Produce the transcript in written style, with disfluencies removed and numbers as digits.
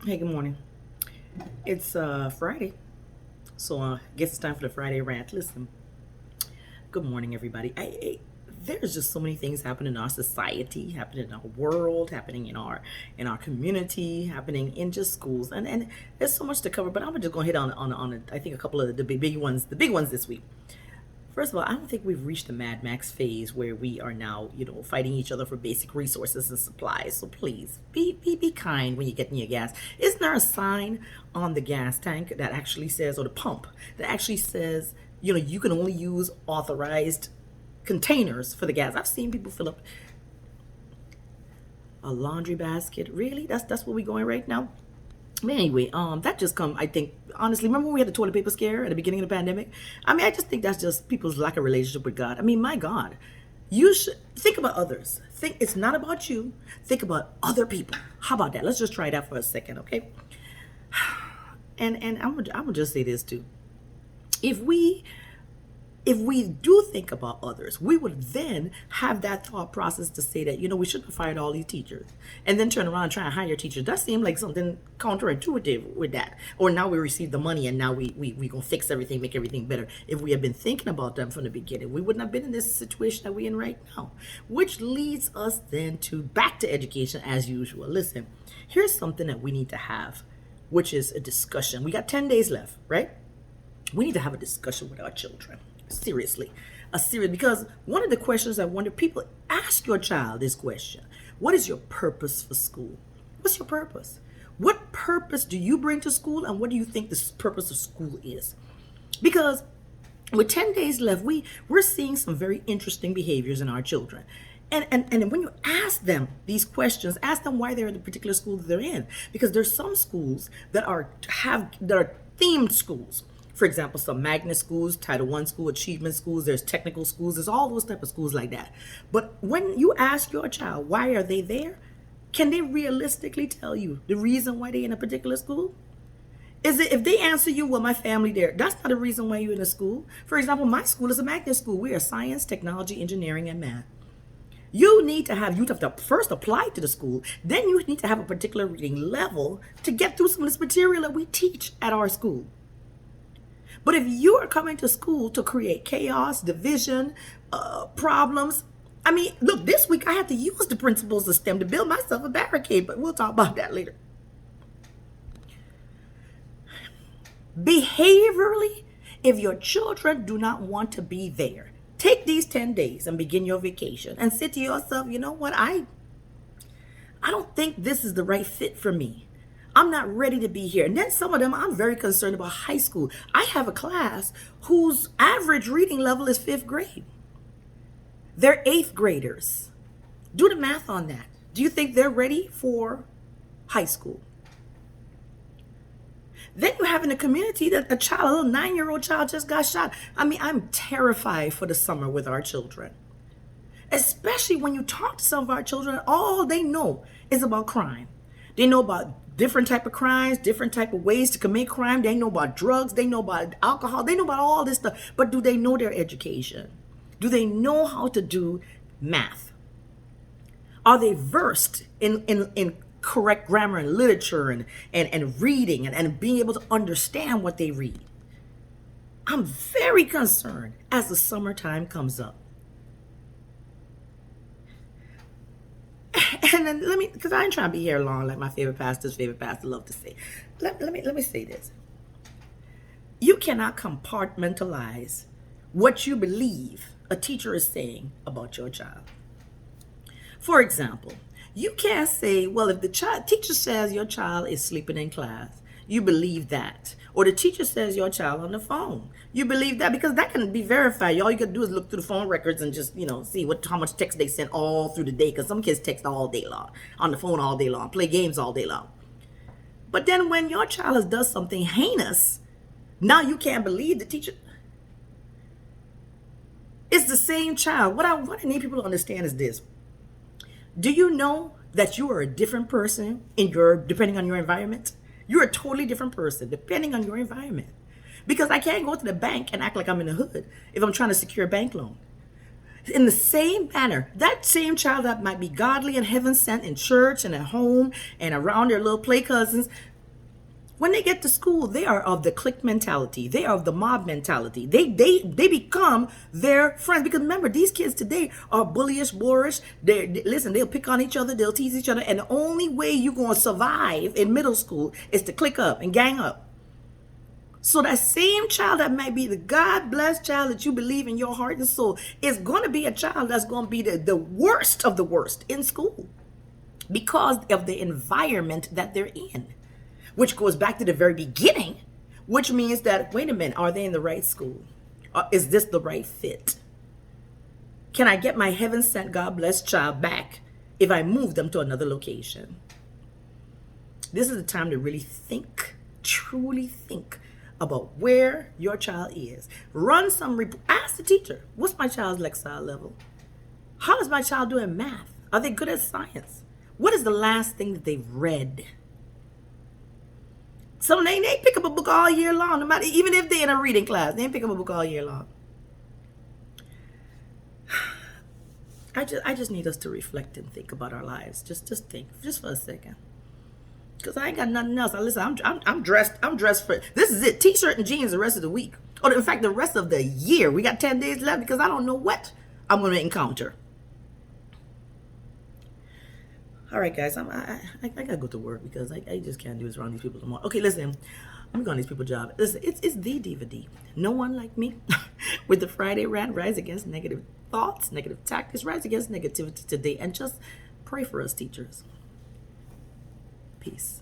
Hey, good morning. It's Friday, so I guess it's time for the Friday rant. Listen, good morning, everybody. There's just so many things happening in our society, happening in our world, happening in our community, happening in just schools, and there's so much to cover. But I'm just gonna hit on I think a couple of the big ones, the big ones this week. First of all, I don't think we've reached the Mad Max phase where we are now, fighting each other for basic resources and supplies. So please, be kind when you're getting your gas. Isn't there a sign on the gas tank that actually says, or the pump, that actually says, you can only use authorized containers for the gas? I've seen people fill up a laundry basket. Really? That's where we're going right now? But anyway, that just come. I think honestly, remember when we had the toilet paper scare at the beginning of the pandemic? I mean, I just think that's just people's lack of relationship with God. I mean, my God, you should think about others. Think it's not about you. Think about other people. How about that? Let's just try that for a second, okay? And I'm gonna just say this too. If we if we do think about others, we would then have that thought process to say that, we shouldn't have fired all these teachers and then turn around and try and hire teachers. That seemed like something counterintuitive with that. Or now we receive the money and now we gonna fix everything, make everything better. If we had been thinking about them from the beginning, we wouldn't have been in this situation that we're in right now. Which leads us then to back to education as usual. Listen, here's something that we need to have, which is a discussion. We got 10 days left, right? We need to have a discussion with our children. Seriously. Because one of the questions I wonder, people ask your child this question: what is your purpose for school? What's your purpose? What purpose do you bring to school, and what do you think the purpose of school is? Because with 10 days left, we're seeing some very interesting behaviors in our children. And when you ask them these questions, ask them why they're in the particular school that they're in. Because there's some schools that are themed schools. For example, some magnet schools, Title I school, achievement schools, there's technical schools, there's all those type of schools like that. But when you ask your child why are they there, can they realistically tell you the reason why they're in a particular school? Is it if they answer you, well, my family there, that's not the reason why you're in a school. For example, my school is a magnet school. We are science, technology, engineering, and math. You have to first apply to the school. Then you need to have a particular reading level to get through some of this material that we teach at our school. But if you are coming to school to create chaos, division, problems, I mean, look, this week I had to use the principles of STEM to build myself a barricade, but we'll talk about that later. Behaviorally, if your children do not want to be there, take these 10 days and begin your vacation and say to yourself, you know what, I don't think this is the right fit for me. I'm not ready to be here. And then some of them, I'm very concerned about high school. I have a class whose average reading level is fifth grade. They're eighth graders. Do the math on that. Do you think they're ready for high school? Then you have in the community that a little 9-year-old child just got shot. I mean, I'm terrified for the summer with our children. Especially when you talk to some of our children, all they know is about crime. They know about different type of crimes, different type of ways to commit crime. They know about drugs. They know about alcohol. They know about all this stuff. But do they know their education? Do they know how to do math? Are they versed in correct grammar and literature and reading and being able to understand what they read? I'm very concerned as the summertime comes up. And then because I ain't trying to be here long, like my favorite pastor love to say. Let me say this. You cannot compartmentalize what you believe a teacher is saying about your child. For example, you can't say, well, if the teacher says your child is sleeping in class, you believe that. Or the teacher says your child on the phone, you believe that, because that can be verified. All you got to do is look through the phone records and just, see how much text they sent all through the day, because some kids text all day long, on the phone all day long, play games all day long. But then when your child does something heinous, now you can't believe the teacher. It's the same child. What I need people to understand is this. Do you know that you are a different person depending on your environment? You're a totally different person depending on your environment. Because I can't go to the bank and act like I'm in the hood if I'm trying to secure a bank loan. In the same manner, that same child that might be godly and heaven sent in church and at home and around their little play cousins, When they get to school, they are of the clique mentality. They are of the mob mentality. They become their friends. Because remember, these kids today are bullyish, boorish. Listen, they'll pick on each other. They'll tease each other. And the only way you're going to survive in middle school is to click up and gang up. So that same child that might be the God-blessed child that you believe in your heart and soul is going to be a child that's going to be the worst of the worst in school because of the environment that they're in, which goes back to the very beginning, which means that, wait a minute, are they in the right school? Is this the right fit? Can I get my heaven-sent, God-blessed child back if I move them to another location? This is the time to really think, truly think about where your child is. Run some ask the teacher, what's my child's Lexile level? How is my child doing math? Are they good at science? What is the last thing that they've read? So they pick up a book all year long, no matter, even if they're in a reading class, they pick up a book all year long. I just need us to reflect and think about our lives. Just think, just for a second. Because I ain't got nothing else. Listen, I'm dressed for, this is it, t-shirt and jeans the rest of the week. Or in fact, the rest of the year. We got 10 days left because I don't know what I'm going to encounter. All right, guys, I got to go to work because I just can't do this around these people tomorrow. Okay, listen, I'm going on these people's job. Listen, it's the Diva D. No one like me. With the Friday rant, rise against negative thoughts, negative tactics, rise against negativity today. And just pray for us, teachers. Peace.